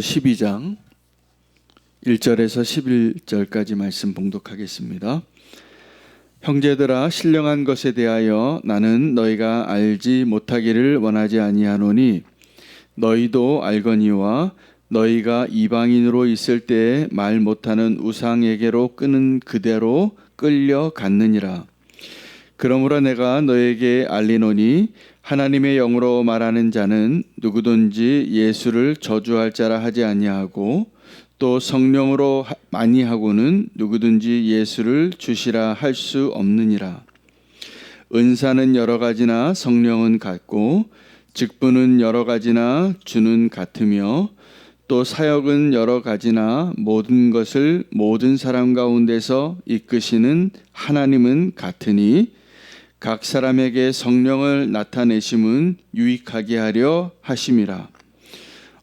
12장 1절에서 11절까지 말씀 봉독하겠습니다. 형제들아, 신령한 것에 대하여 나는 너희가 알지 못하기를 원하지 아니하노니 너희도 알거니와 너희가 이방인으로 있을 때에 말 못하는 우상에게로 끄는 그대로 끌려갔느니라. 그러므로 내가 너에게 알리노니 하나님의 영으로 말하는 자는 누구든지 예수를 저주할 자라 하지 아니하고 또 성령으로 많이 하고는 누구든지 예수를 주시라 할 수 없느니라. 은사는 여러 가지나 성령은 같고 직분은 여러 가지나 주는 같으며 또 사역은 여러 가지나 모든 것을 모든 사람 가운데서 이끄시는 하나님은 같으니 각 사람에게 성령을 나타내심은 유익하게 하려 하심이라.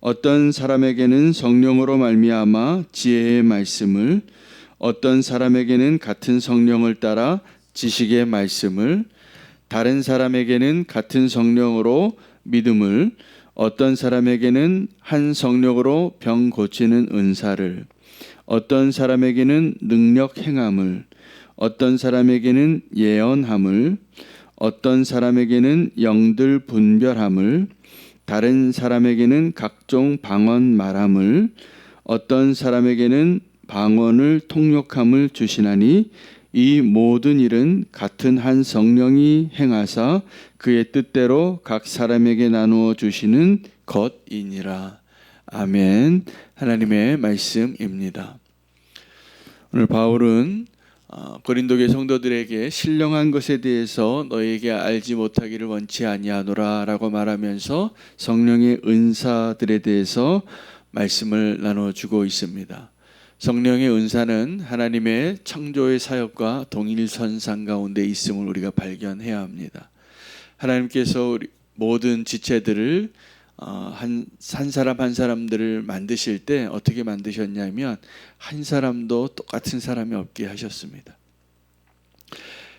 어떤 사람에게는 성령으로 말미암아 지혜의 말씀을, 어떤 사람에게는 같은 성령을 따라 지식의 말씀을, 다른 사람에게는 같은 성령으로 믿음을, 어떤 사람에게는 한 성령으로 병 고치는 은사를, 어떤 사람에게는 능력 행함을, 어떤 사람에게는 예언함을, 어떤 사람에게는 영들 분별함을, 다른 사람에게는 각종 방언 말함을, 어떤 사람에게는 방언을 통역함을 주시나니 이 모든 일은 같은 한 성령이 행하사 그의 뜻대로 각 사람에게 나누어 주시는 것이니라. 아멘. 하나님의 말씀입니다. 오늘 바울은 고린도교회 성도들에게 신령한 것에 대해서 너희에게 알지 못하기를 원치 아니하노라 라고 말하면서 성령의 은사들에 대해서 말씀을 나눠주고 있습니다. 성령의 은사는 하나님의 창조의 사역과 동일선상 가운데 있음을 우리가 발견해야 합니다. 하나님께서 우리 모든 지체들을 한 사람 한 사람들을 만드실 때 어떻게 만드셨냐면 한 사람도 똑같은 사람이 없게 하셨습니다.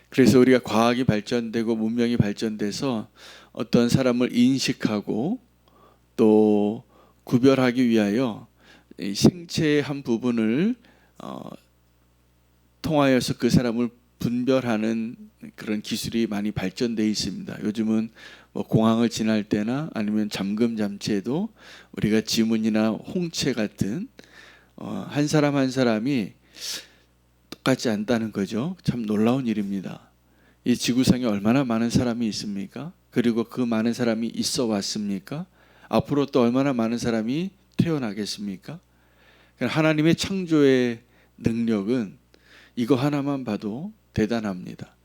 그래서 우리가 과학이 발전되고 문명이 발전돼서 어떤 사람을 인식하고 또 구별하기 위하여 생체의 한 부분을 통하여서 그 사람을 분별하는 그런 기술이 많이 발전되어 있습니다. 요즘은 공항을 지날 때나 아니면 잠금 장치에도 우리가 지문이나 홍채 같은 한 사람 한 사람이 똑같지 않다는 거죠. 참 놀라운 일입니다. 이 지구상에 얼마나 많은 사람이 있습니까? 그리고 그 많은 사람이 있어 왔습니까? 앞으로 또 얼마나 많은 사람이 태어나겠습니까? 하나님의 창조의 능력은 이거 하나만 봐도 대단합니다.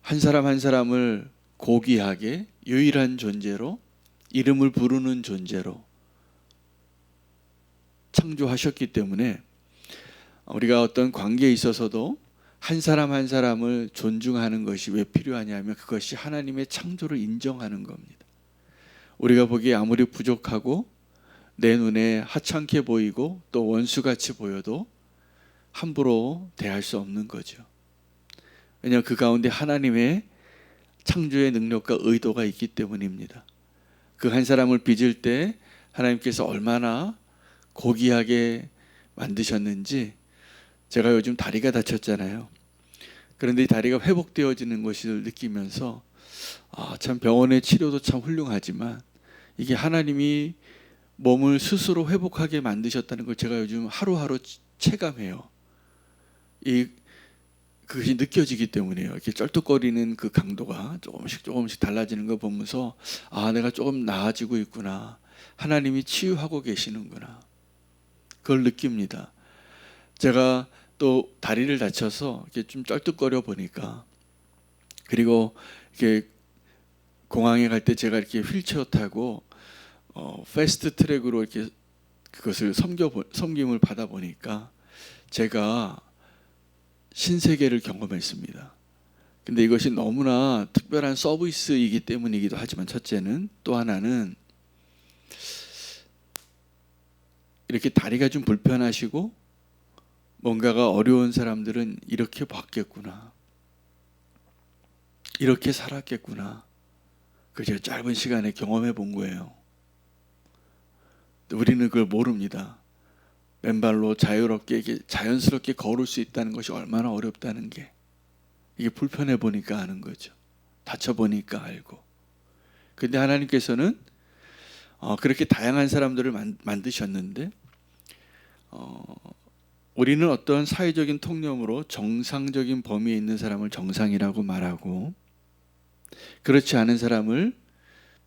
한 사람 한 사람을 고귀하게 유일한 존재로, 이름을 부르는 존재로 창조하셨기 때문에 우리가 어떤 관계에 있어서도 한 사람 한 사람을 존중하는 것이 왜 필요하냐면 그것이 하나님의 창조를 인정하는 겁니다. 우리가 보기에 아무리 부족하고 내 눈에 하찮게 보이고 또 원수같이 보여도 함부로 대할 수 없는 거죠. 왜냐하면 그 가운데 하나님의 창조의 능력과 의도가 있기 때문입니다. 그 한 사람을 빚을 때 하나님께서 얼마나 고귀하게 만드셨는지. 제가 요즘 다리가 다쳤잖아요. 그런데 이 다리가 회복되어지는 것을 느끼면서 참 병원의 치료도 참 훌륭하지만 이게 하나님이 몸을 스스로 회복하게 만드셨다는 걸 제가 요즘 하루하루 체감해요. 그것이 느껴지기 때문에요. 이렇게 쩔뚝거리는 그 강도가 조금씩 달라지는 거 보면서 내가 조금 나아지고 있구나. 하나님이 치유하고 계시는구나. 그걸 느낍니다. 제가 또 다리를 다쳐서 이렇게 좀 쩔뚝거려 보니까, 그리고 이렇게 공항에 갈 때 제가 이렇게 휠체어 타고 패스트 트랙으로 이렇게 그것을 섬김을 받아 보니까 제가 신세계를 경험했습니다. 근데 이것이 너무나 특별한 서비스이기 때문이기도 하지만 첫째는, 또 하나는 이렇게 다리가 좀 불편하시고 뭔가가 어려운 사람들은 이렇게 봤겠구나, 이렇게 살았겠구나. 그걸 제가 짧은 시간에 경험해 본 거예요. 우리는 그걸 모릅니다. 맨발로 자유롭게 이게 자연스럽게 걸을 수 있다는 것이 얼마나 어렵다는 게, 이게 불편해 보니까 아는 거죠. 다쳐 보니까 알고. 근데 하나님께서는 그렇게 다양한 사람들을 만드셨는데 우리는 어떤 사회적인 통념으로 정상적인 범위에 있는 사람을 정상이라고 말하고, 그렇지 않은 사람을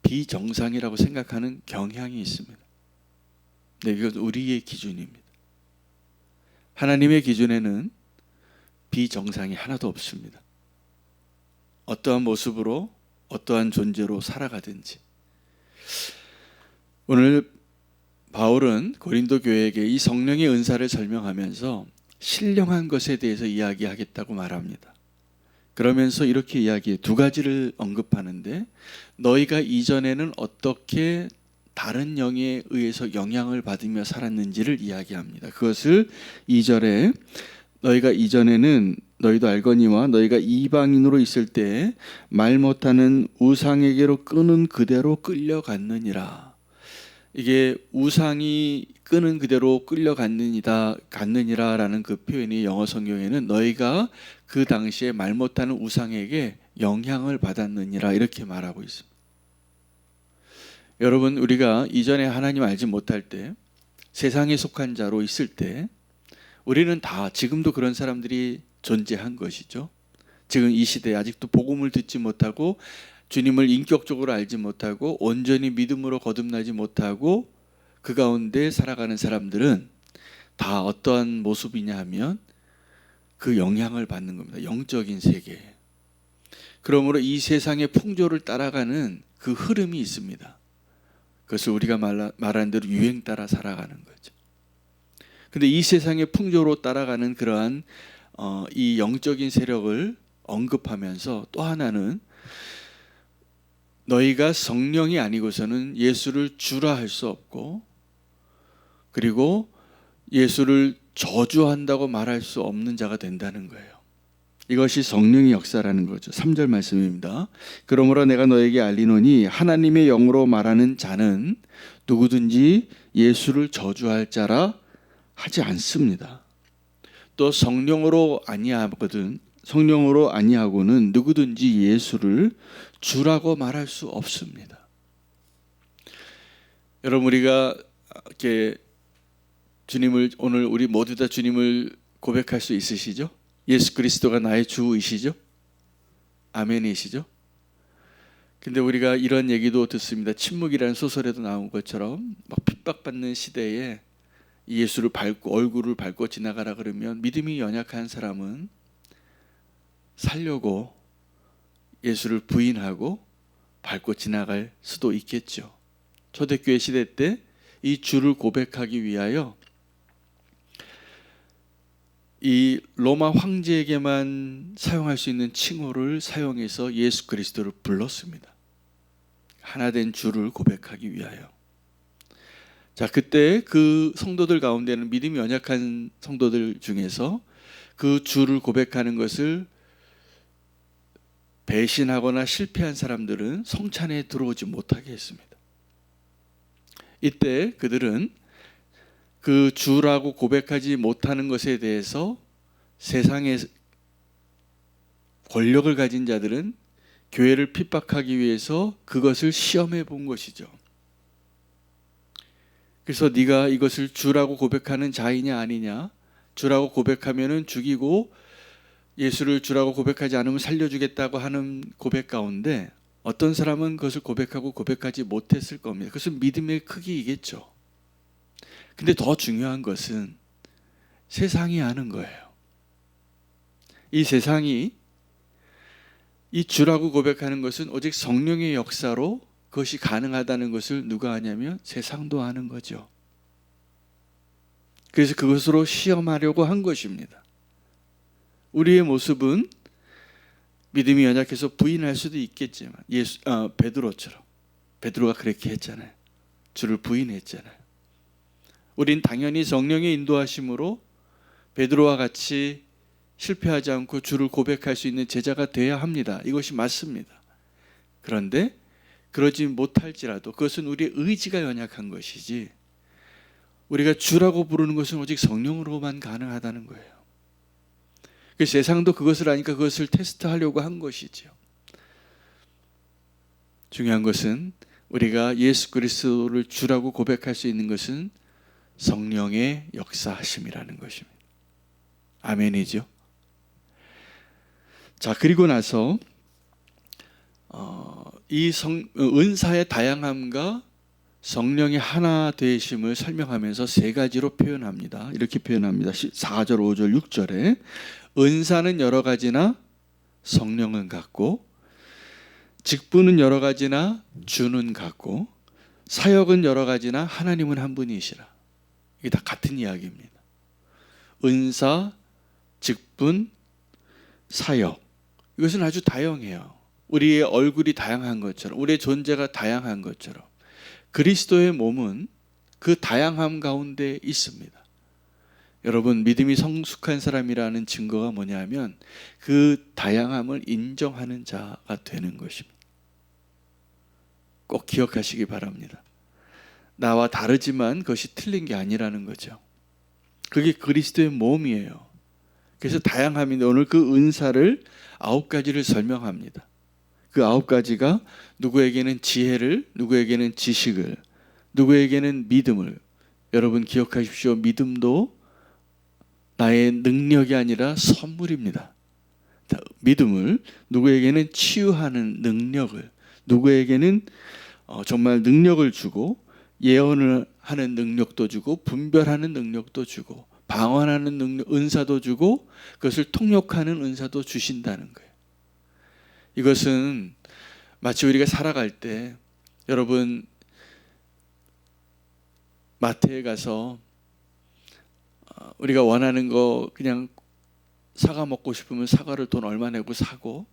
비정상이라고 생각하는 경향이 있습니다. 네, 이건 우리의 기준입니다. 하나님의 기준에는 비정상이 하나도 없습니다. 어떠한 모습으로 어떠한 존재로 살아가든지. 오늘 바울은 고린도 교회에게 이 성령의 은사를 설명하면서 신령한 것에 대해서 이야기하겠다고 말합니다. 그러면서 이렇게 이야기해 두 가지를 언급하는데, 너희가 이전에는 어떻게 다른 영에 의해서 영향을 받으며 살았는지를 이야기합니다. 그것을 2절에 너희가 이전에는 너희도 알거니와 너희가 이방인으로 있을 때 말 못하는 우상에게로 끄는 그대로 끌려갔느니라. 이게 우상이 끄는 그대로 끌려갔느니라라는 그 표현이 영어 성경에는 너희가 그 당시에 말 못하는 우상에게 영향을 받았느니라 이렇게 말하고 있습니다. 여러분, 우리가 이전에 하나님 알지 못할 때, 세상에 속한 자로 있을 때 우리는 다 지금도 그런 사람들이 존재한 것이죠. 지금 이 시대에 아직도 복음을 듣지 못하고 주님을 인격적으로 알지 못하고 온전히 믿음으로 거듭나지 못하고 그 가운데 살아가는 사람들은 다 어떠한 모습이냐 하면 그 영향을 받는 겁니다. 영적인 세계. 그러므로 이 세상의 풍조를 따라가는 그 흐름이 있습니다. 그것을 우리가 말하는 대로 유행 따라 살아가는 거죠. 근데 이 세상의 풍조로 따라가는 그러한 이 영적인 세력을 언급하면서 또 하나는 너희가 성령이 아니고서는 예수를 주라 할 수 없고, 그리고 예수를 저주한다고 말할 수 없는 자가 된다는 거예요. 이것이 성령의 역사라는 거죠. 3절 말씀입니다. 그러므로 내가 너에게 알리노니 하나님의 영으로 말하는 자는 누구든지 예수를 저주할 자라 하지 않습니다. 또 성령으로 아니하고는 누구든지 예수를 주라고 말할 수 없습니다. 여러분, 우리가 이렇게 오늘 우리 모두 다 주님을 고백할 수 있으시죠? 예수 그리스도가 나의 주이시죠? 아멘이시죠? 근데 우리가 이런 얘기도 듣습니다. 침묵이라는 소설에도 나온 것처럼 막 핍박받는 시대에 예수를 밟고 얼굴을 밟고 지나가라 그러면 믿음이 연약한 사람은 살려고 예수를 부인하고 밟고 지나갈 수도 있겠죠. 초대교회 시대 때 이 주를 고백하기 위하여 이 로마 황제에게만 사용할 수 있는 칭호를 사용해서 예수 그리스도를 불렀습니다. 하나된 주를 고백하기 위하여. 자, 그때 그 성도들 가운데는 믿음이 연약한 성도들 중에서 그 주를 고백하는 것을 배신하거나 실패한 사람들은 성찬에 들어오지 못하게 했습니다. 이때 그들은 그 주라고 고백하지 못하는 것에 대해서 세상의 권력을 가진 자들은 교회를 핍박하기 위해서 그것을 시험해 본 것이죠. 그래서 네가 이것을 주라고 고백하는 자이냐 아니냐, 주라고 고백하면은 죽이고 예수를 주라고 고백하지 않으면 살려주겠다고 하는 고백 가운데 어떤 사람은 그것을 고백하고 고백하지 못했을 겁니다. 그것은 믿음의 크기이겠죠. 근데 더 중요한 것은 세상이 아는 거예요. 이 세상이 이 주라고 고백하는 것은 오직 성령의 역사로 그것이 가능하다는 것을 누가 아냐면 세상도 아는 거죠. 그래서 그것으로 시험하려고 한 것입니다. 우리의 모습은 믿음이 연약해서 부인할 수도 있겠지만 베드로가 그렇게 했잖아요. 주를 부인했잖아요. 우린 당연히 성령의 인도하심으로 베드로와 같이 실패하지 않고 주를 고백할 수 있는 제자가 되어야 합니다. 이것이 맞습니다. 그런데 그러지 못할지라도 그것은 우리의 의지가 연약한 것이지 우리가 주라고 부르는 것은 오직 성령으로만 가능하다는 거예요. 그 세상도 그것을 아니까 그것을 테스트하려고 한 것이죠. 중요한 것은 우리가 예수 그리스도를 주라고 고백할 수 있는 것은 성령의 역사하심이라는 것입니다. 아멘이죠. 자, 그리고 나서 이 은사의 다양함과 성령의 하나 되심을 설명하면서 세 가지로 표현합니다. 이렇게 표현합니다. 4절, 5절, 6절에 은사는 여러 가지나 성령은 같고, 직분은 여러 가지나 주는 같고, 사역은 여러 가지나 하나님은 한 분이시라. 이게 다 같은 이야기입니다. 은사, 직분, 사역, 이것은 아주 다양해요. 우리의 얼굴이 다양한 것처럼, 우리의 존재가 다양한 것처럼 그리스도의 몸은 그 다양함 가운데 있습니다. 여러분, 믿음이 성숙한 사람이라는 증거가 뭐냐면 그 다양함을 인정하는 자가 되는 것입니다. 꼭 기억하시기 바랍니다. 나와 다르지만 그것이 틀린 게 아니라는 거죠. 그게 그리스도의 몸이에요. 그래서 다양함인데 오늘 그 은사를 9가지를 설명합니다. 그 9가지가 누구에게는 지혜를, 누구에게는 지식을, 누구에게는 믿음을. 여러분 기억하십시오. 믿음도 나의 능력이 아니라 선물입니다. 믿음을, 누구에게는 치유하는 능력을, 누구에게는 정말 능력을 주고, 예언을 하는 능력도 주고, 분별하는 능력도 주고, 방언하는 능력, 은사도 주고, 그것을 통역하는 은사도 주신다는 거예요. 이것은 마치 우리가 살아갈 때, 여러분 마트에 가서 우리가 원하는 거, 그냥 사과 먹고 싶으면 사과를 돈 얼마 내고 사고,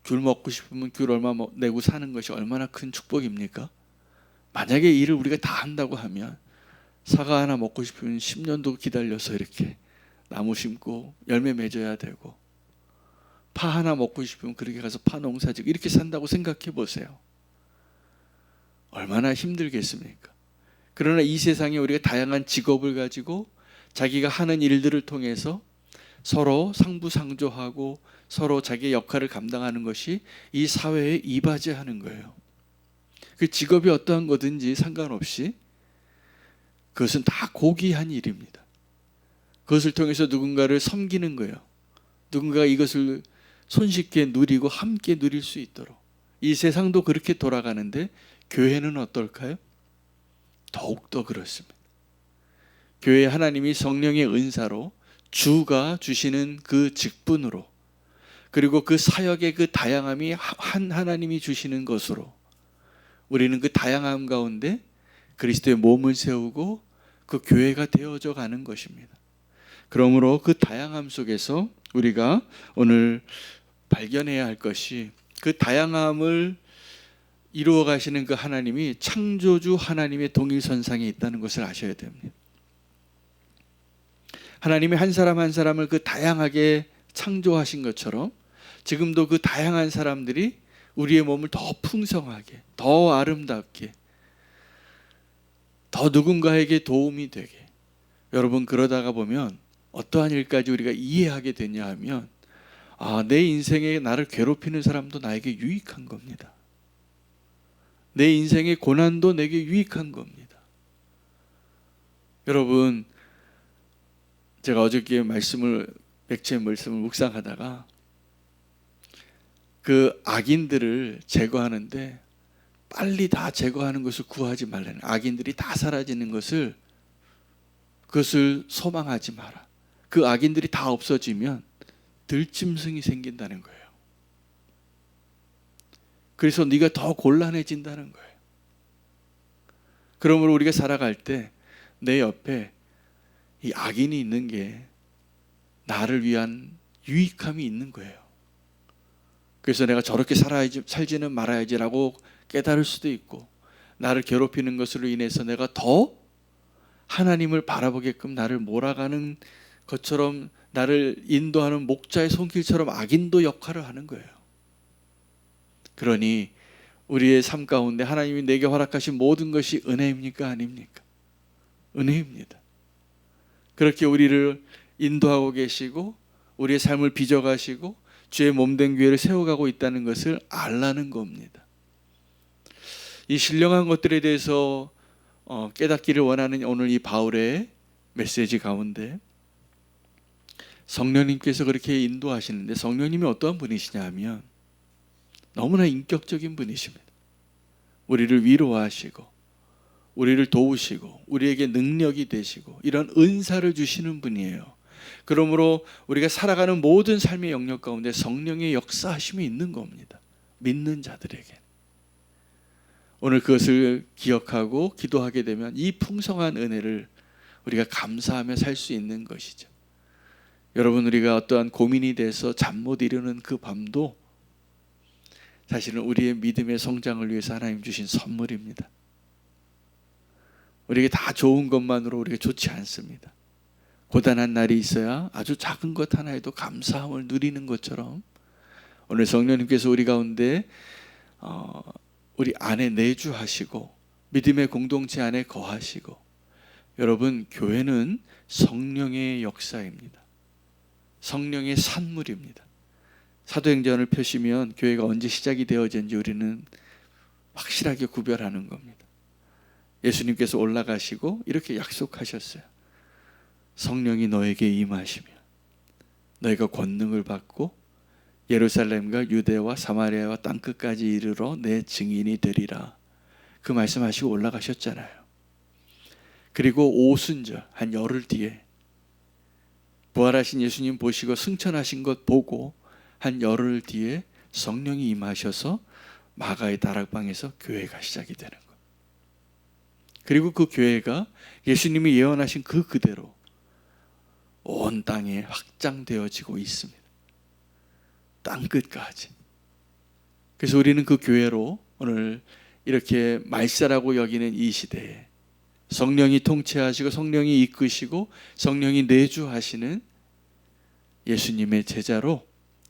귤 먹고 싶으면 귤 얼마 내고 사는 것이 얼마나 큰 축복입니까? 만약에 일을 우리가 다 한다고 하면 사과 하나 먹고 싶으면 10년도 기다려서 이렇게 나무 심고 열매 맺어야 되고, 파 하나 먹고 싶으면 그렇게 가서 파 농사 짓고 이렇게 산다고 생각해 보세요. 얼마나 힘들겠습니까? 그러나 이 세상에 우리가 다양한 직업을 가지고 자기가 하는 일들을 통해서 서로 상부상조하고 서로 자기의 역할을 감당하는 것이 이 사회에 이바지하는 거예요. 그 직업이 어떠한 거든지 상관없이 그것은 다 고귀한 일입니다. 그것을 통해서 누군가를 섬기는 거예요. 누군가가 이것을 손쉽게 누리고 함께 누릴 수 있도록. 이 세상도 그렇게 돌아가는데 교회는 어떨까요? 더욱더 그렇습니다. 교회 하나님이 성령의 은사로, 주가 주시는 그 직분으로, 그리고 그 사역의 그 다양함이 한 하나님이 주시는 것으로 우리는 그 다양함 가운데 그리스도의 몸을 세우고 그 교회가 되어져 가는 것입니다. 그러므로 그 다양함 속에서 우리가 오늘 발견해야 할 것이, 그 다양함을 이루어 가시는 그 하나님이 창조주 하나님의 동일선상에 있다는 것을 아셔야 됩니다. 하나님이 한 사람 한 사람을 그 다양하게 창조하신 것처럼 지금도 그 다양한 사람들이 우리의 몸을 더 풍성하게, 더 아름답게, 더 누군가에게 도움이 되게. 여러분, 그러다가 보면 어떠한 일까지 우리가 이해하게 되냐 하면, 내 인생에 나를 괴롭히는 사람도 나에게 유익한 겁니다. 내 인생의 고난도 내게 유익한 겁니다. 여러분, 제가 어저께 맥주의 말씀을 묵상하다가 그 악인들을 제거하는데 빨리 다 제거하는 것을 구하지 말라는, 악인들이 다 사라지는 것을, 그것을 소망하지 마라. 그 악인들이 다 없어지면 들짐승이 생긴다는 거예요. 그래서 네가 더 곤란해진다는 거예요. 그러므로 우리가 살아갈 때 내 옆에 이 악인이 있는 게 나를 위한 유익함이 있는 거예요. 그래서 내가 저렇게 살지는 말아야지라고 깨달을 수도 있고, 나를 괴롭히는 것으로 인해서 내가 더 하나님을 바라보게끔 나를 몰아가는 것처럼, 나를 인도하는 목자의 손길처럼 악인도 역할을 하는 거예요. 그러니 우리의 삶 가운데 하나님이 내게 허락하신 모든 것이 은혜입니까? 아닙니까? 은혜입니다. 그렇게 우리를 인도하고 계시고 우리의 삶을 빚어가시고 주의 몸된 교회를 세워가고 있다는 것을 알라는 겁니다. 이 신령한 것들에 대해서 깨닫기를 원하는 오늘 이 바울의 메시지 가운데 성령님께서 그렇게 인도하시는데, 성령님이 어떠한 분이시냐 하면 너무나 인격적인 분이십니다. 우리를 위로하시고 우리를 도우시고 우리에게 능력이 되시고 이런 은사를 주시는 분이에요. 그러므로 우리가 살아가는 모든 삶의 영역 가운데 성령의 역사하심이 있는 겁니다. 믿는 자들에게. 오늘 그것을 기억하고 기도하게 되면 이 풍성한 은혜를 우리가 감사하며 살 수 있는 것이죠. 여러분, 우리가 어떠한 고민이 돼서 잠 못 이루는 그 밤도 사실은 우리의 믿음의 성장을 위해서 하나님 주신 선물입니다. 우리에게 다 좋은 것만으로 우리가 좋지 않습니다. 고단한 날이 있어야 아주 작은 것 하나에도 감사함을 누리는 것처럼 오늘 성령님께서 우리 가운데 우리 안에 내주하시고 믿음의 공동체 안에 거하시고, 여러분, 교회는 성령의 역사입니다. 성령의 산물입니다. 사도행전을 펴시면 교회가 언제 시작이 되어진지 우리는 확실하게 구별하는 겁니다. 예수님께서 올라가시고 이렇게 약속하셨어요. 성령이 너에게 임하시면 너희가 권능을 받고 예루살렘과 유대와 사마리아와 땅끝까지 이르러 내 증인이 되리라. 그 말씀하시고 올라가셨잖아요. 그리고 오순절 한 열흘 뒤에 부활하신 예수님 보시고 승천하신 것 보고 한 열흘 뒤에 성령이 임하셔서 마가의 다락방에서 교회가 시작이 되는 것. 그리고 그 교회가 예수님이 예언하신 그 그대로 온 땅에 확장되어지고 있습니다. 땅끝까지. 그래서 우리는 그 교회로 오늘 이렇게 말세라고 여기는 이 시대에 성령이 통치하시고 성령이 이끄시고 성령이 내주하시는 예수님의 제자로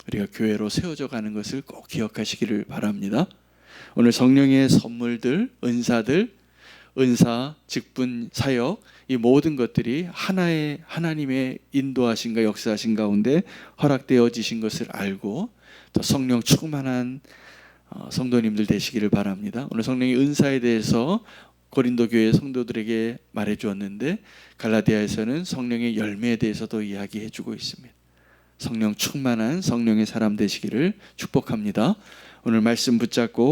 우리가 교회로 세워져 가는 것을 꼭 기억하시기를 바랍니다. 오늘 성령의 선물들, 은사들, 은사, 직분, 사역, 이 모든 것들이 하나의 하나님의 인도하심과 역사하신 가운데 허락되어지신 것을 알고 더 성령 충만한 성도님들 되시기를 바랍니다. 오늘 성령의 은사에 대해서 고린도 교회 성도들에게 말해주었는데 갈라디아에서는 성령의 열매에 대해서도 이야기해주고 있습니다. 성령 충만한 성령의 사람 되시기를 축복합니다. 오늘 말씀 붙잡고